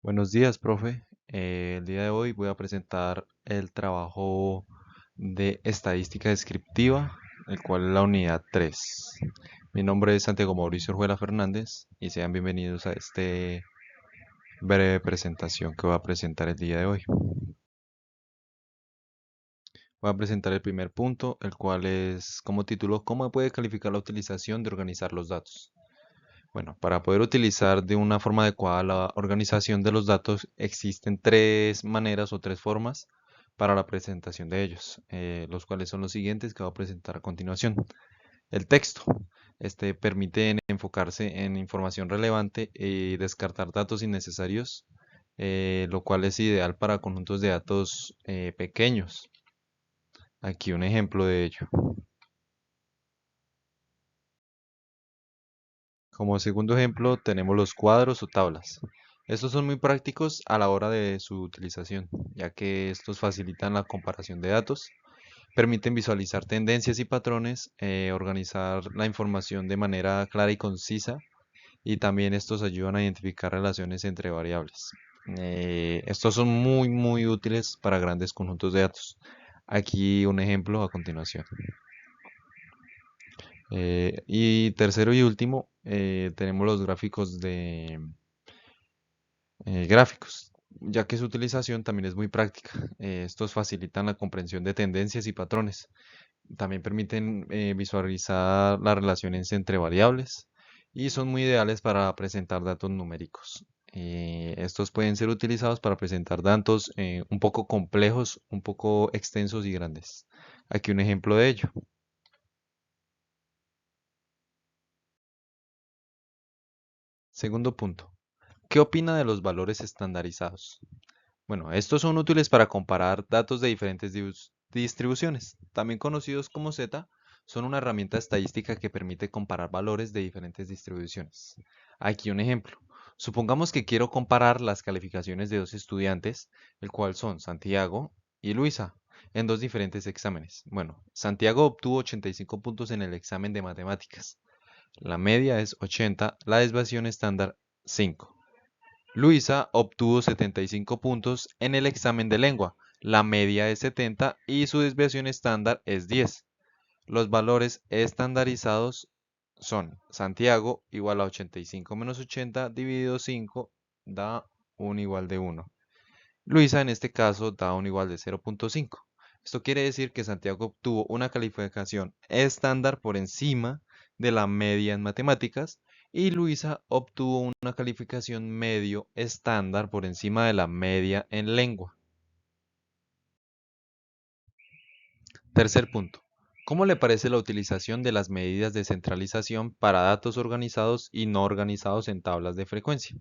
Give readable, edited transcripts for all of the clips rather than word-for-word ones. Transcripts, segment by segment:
Buenos días, profe. El día de hoy voy a presentar el trabajo de estadística descriptiva, el cual es la unidad 3. Mi nombre es Santiago Mauricio Orjuela Fernández y sean bienvenidos a este breve presentación que voy a presentar el día de hoy. Voy a presentar el primer punto, el cual es como título: ¿Cómo puede calificar la utilización de organizar los datos? Bueno, para poder utilizar de una forma adecuada la organización de los datos, existen tres maneras o tres formas para la presentación de ellos, los cuales son los siguientes que voy a presentar a continuación. El texto. Este permite enfocarse en información relevante y descartar datos innecesarios, lo cual es ideal para conjuntos de datos pequeños. Aquí un ejemplo de ello. Como segundo ejemplo, tenemos los cuadros o tablas. Estos son muy prácticos a la hora de su utilización, ya que estos facilitan la comparación de datos, permiten visualizar tendencias y patrones, organizar la información de manera clara y concisa, y también estos ayudan a identificar relaciones entre variables. Estos son muy útiles para grandes conjuntos de datos. Aquí un ejemplo a continuación. Y tercero y último, tenemos los gráficos, ya que su utilización también es muy práctica. Estos facilitan la comprensión de tendencias y patrones. También permiten visualizar las relaciones entre variables y son muy ideales para presentar datos numéricos. Estos pueden ser utilizados para presentar datos un poco complejos, un poco extensos y grandes. Aquí un ejemplo de ello. Segundo punto. ¿Qué opina de los valores estandarizados? Bueno, estos son útiles para comparar datos de diferentes distribuciones, también conocidos como Z. Son una herramienta estadística que permite comparar valores de diferentes distribuciones. Aquí un ejemplo. Supongamos que quiero comparar las calificaciones de dos estudiantes, el cual son Santiago y Luisa, en dos diferentes exámenes. Bueno, Santiago obtuvo 85 puntos en el examen de matemáticas. La media es 80, la desviación estándar 5. Luisa obtuvo 75 puntos en el examen de lengua, la media es 70 y su desviación estándar es 10. Los valores estandarizados son: Santiago igual a 85 menos 80 dividido 5 da un igual de 1. Luisa en este caso da un igual de 0.5. Esto quiere decir que Santiago obtuvo una calificación estándar por encima de la media en matemáticas y Luisa obtuvo una calificación medio estándar por encima de la media en lengua. Tercer punto. ¿Cómo le parece la utilización de las medidas de centralización para datos organizados y no organizados en tablas de frecuencia?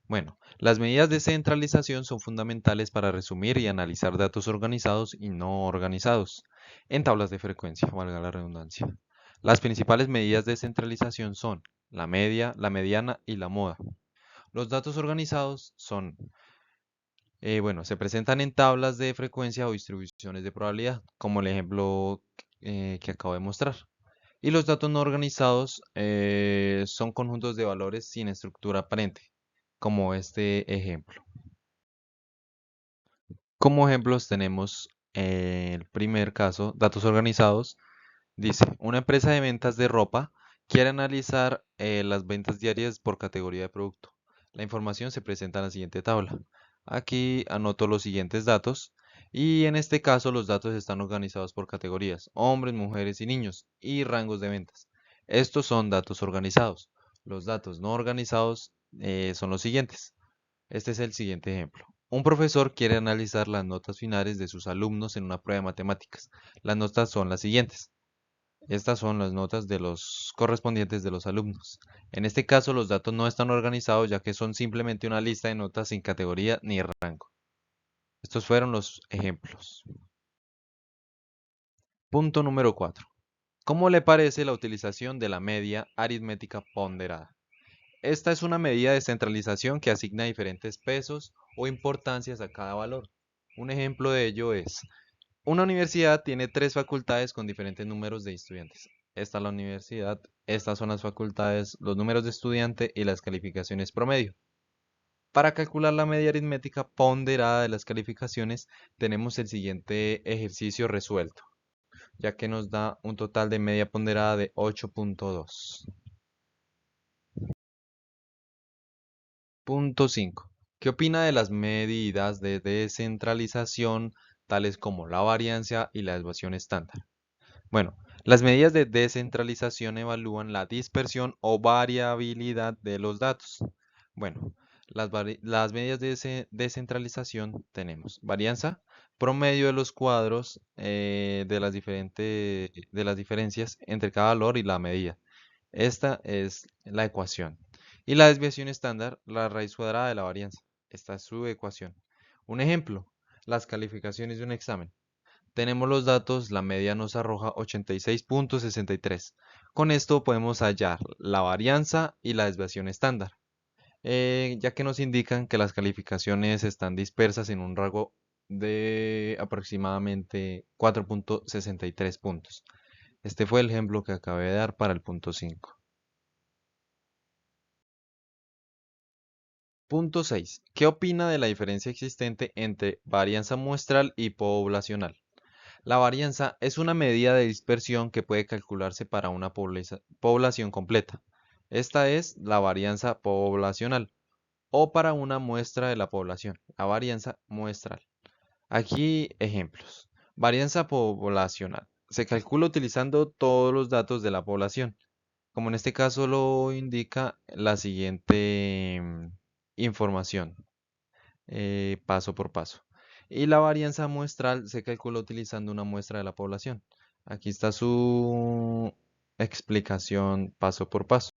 Bueno, las medidas de centralización son fundamentales para resumir y analizar datos organizados y no organizados en tablas de frecuencia, valga la redundancia. Las principales medidas de centralización son la media, la mediana y la moda. Los datos organizados son, bueno, se presentan en tablas de frecuencia o distribuciones de probabilidad, como el ejemplo que acabo de mostrar. Y los datos no organizados son conjuntos de valores sin estructura aparente, como este ejemplo. Como ejemplos tenemos el primer caso, datos organizados. Dice, una empresa de ventas de ropa quiere analizar las ventas diarias por categoría de producto. La información se presenta en la siguiente tabla. Aquí anoto los siguientes datos y en este caso los datos están organizados por categorías: hombres, mujeres y niños, y rangos de ventas. Estos son datos organizados. Los datos no organizados son los siguientes. Este es el siguiente ejemplo. Un profesor quiere analizar las notas finales de sus alumnos en una prueba de matemáticas. Las notas son las siguientes. Estas son las notas de los correspondientes de los alumnos. En este caso, los datos no están organizados, ya que son simplemente una lista de notas sin categoría ni rango. Estos fueron los ejemplos. Punto número 4. ¿Cómo le parece la utilización de la media aritmética ponderada? Esta es una medida de centralización que asigna diferentes pesos o importancias a cada valor. Un ejemplo de ello es: una universidad tiene tres facultades con diferentes números de estudiantes. Esta es la universidad, estas son las facultades, los números de estudiante y las calificaciones promedio. Para calcular la media aritmética ponderada de las calificaciones, tenemos el siguiente ejercicio resuelto, ya que nos da un total de media ponderada de 8.2. Punto 5. ¿Qué opina de las medidas de descentralización, tales como la varianza y la desviación estándar? Bueno, las medidas de descentralización evalúan la dispersión o variabilidad de los datos. Bueno, las medidas de descentralización tenemos varianza, promedio de los cuadros de las diferencias entre cada valor y la medida. Esta es la ecuación. Y la desviación estándar, la raíz cuadrada de la varianza. Esta es su ecuación. Un ejemplo, las calificaciones de un examen. Tenemos los datos, la media nos arroja 86.63. Con esto podemos hallar la varianza y la desviación estándar, ya que nos indican que las calificaciones están dispersas en un rango de aproximadamente 4.63 puntos. Este fue el ejemplo que acabé de dar para el punto 5. Punto 6. ¿Qué opina de la diferencia existente entre varianza muestral y poblacional? La varianza es una medida de dispersión que puede calcularse para una población completa. Esta es la varianza poblacional o para una muestra de la población, la varianza muestral. Aquí ejemplos. Varianza poblacional. Se calcula utilizando todos los datos de la población, como en este caso lo indica la siguiente información paso por paso. Y la varianza muestral se calcula utilizando una muestra de la población. Aquí está su explicación paso por paso.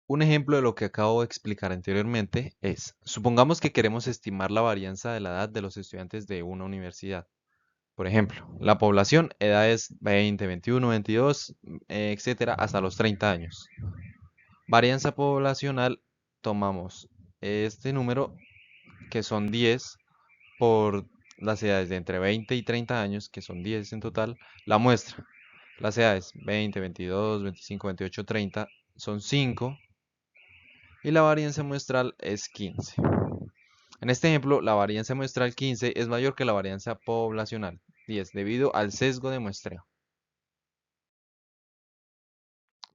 Un ejemplo de lo que acabo de explicar anteriormente es, supongamos que queremos estimar la varianza de la edad de los estudiantes de una universidad. Por ejemplo, la población, edades 20, 21, 22, etcétera, hasta los 30 años. Varianza poblacional, tomamos este número que son 10 por las edades de entre 20 y 30 años, que son 10 en total, la muestra. Las edades 20, 22, 25, 28, 30 son 5 y la varianza muestral es 15. En este ejemplo, la varianza muestral 15 es mayor que la varianza poblacional 10 debido al sesgo de muestreo.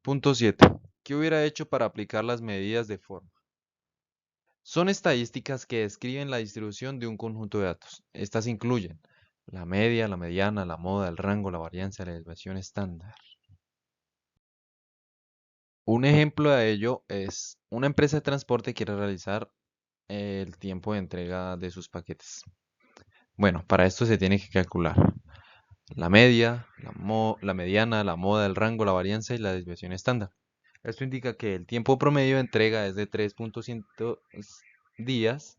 Punto 7. ¿Qué hubiera hecho para aplicar las medidas de forma? Son estadísticas que describen la distribución de un conjunto de datos. Estas incluyen la media, la mediana, la moda, el rango, la varianza, la desviación estándar. Un ejemplo de ello es una empresa de transporte quiere realizar el tiempo de entrega de sus paquetes. Bueno, para esto se tiene que calcular la media, la mediana, la moda, el rango, la varianza y la desviación estándar. Esto indica que el tiempo promedio de entrega es de 3.5 días.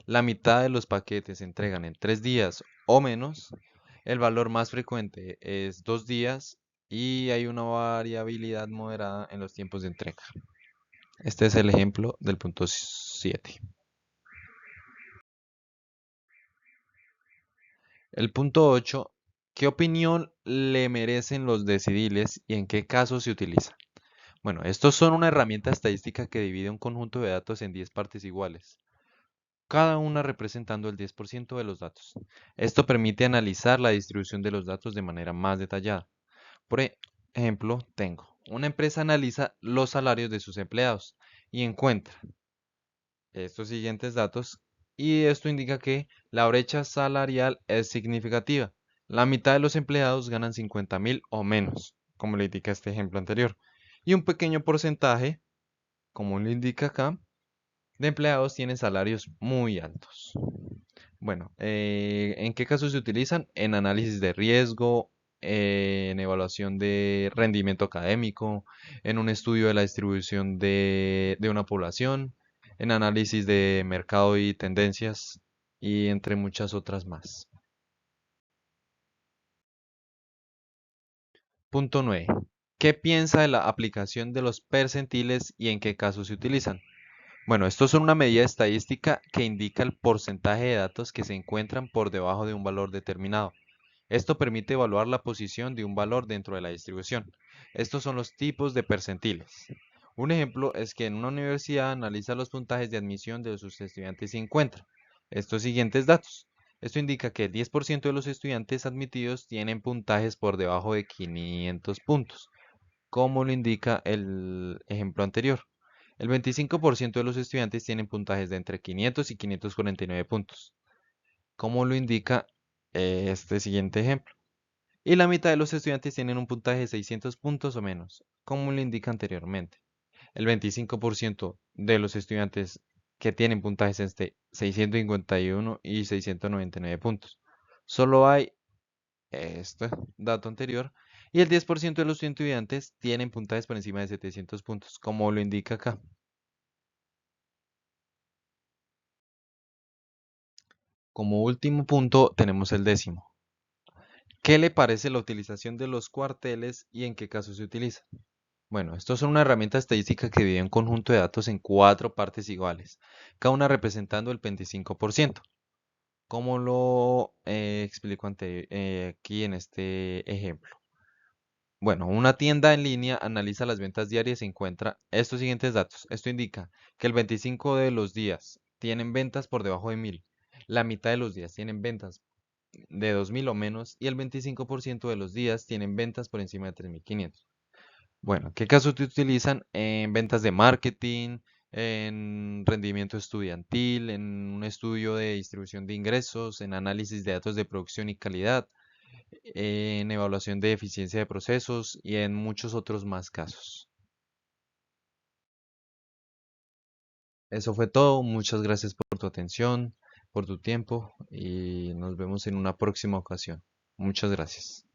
La mitad de los paquetes se entregan en 3 días o menos. El valor más frecuente es 2 días y hay una variabilidad moderada en los tiempos de entrega. Este es el ejemplo del punto 7. El punto 8. ¿Qué opinión le merecen los decidiles y en qué casos se utiliza? Bueno, estos son una herramienta estadística que divide un conjunto de datos en 10 partes iguales, cada una representando el 10% de los datos. Esto permite analizar la distribución de los datos de manera más detallada. Por ejemplo, tengo una empresa analiza los salarios de sus empleados y encuentra estos siguientes datos y esto indica que la brecha salarial es significativa. La mitad de los empleados ganan 50.000 o menos, como le indica este ejemplo anterior, y un pequeño porcentaje, como le indica acá, de empleados tienen salarios muy altos. Bueno, ¿en qué casos se utilizan? En análisis de riesgo, en evaluación de rendimiento académico, en un estudio de la distribución de una población, en análisis de mercado y tendencias, y entre muchas otras más. Punto 9. ¿Qué piensa de la aplicación de los percentiles y en qué casos se utilizan? Bueno, estos son una medida estadística que indica el porcentaje de datos que se encuentran por debajo de un valor determinado. Esto permite evaluar la posición de un valor dentro de la distribución. Estos son los tipos de percentiles. Un ejemplo es que en una universidad analiza los puntajes de admisión de sus estudiantes y encuentra estos siguientes datos. Esto indica que el 10% de los estudiantes admitidos tienen puntajes por debajo de 500 puntos, como lo indica el ejemplo anterior. El 25% de los estudiantes tienen puntajes de entre 500 y 549 puntos, como lo indica este siguiente ejemplo. Y la mitad de los estudiantes tienen un puntaje de 600 puntos o menos, como lo indica anteriormente. El 25% de los estudiantes que tienen puntajes entre 651 y 699 puntos. Solo hay este dato anterior. Y el 10% de los estudiantes tienen puntajes por encima de 700 puntos, como lo indica acá. Como último punto tenemos el décimo. ¿Qué le parece la utilización de los cuarteles y en qué caso se utiliza? Bueno, estos son una herramienta estadística que divide un conjunto de datos en cuatro partes iguales, cada una representando el 25%, como lo explico aquí en este ejemplo. Bueno, una tienda en línea analiza las ventas diarias y encuentra estos siguientes datos. Esto indica que el 25 de los días tienen ventas por debajo de 1000, la mitad de los días tienen ventas de 2000 o menos y el 25% de los días tienen ventas por encima de 3500. Bueno, ¿qué casos te utilizan en ventas de marketing, en rendimiento estudiantil, en un estudio de distribución de ingresos, en análisis de datos de producción y calidad, en evaluación de eficiencia de procesos y en muchos otros más casos? Eso fue todo. Muchas gracias por tu atención, por tu tiempo y nos vemos en una próxima ocasión. Muchas gracias.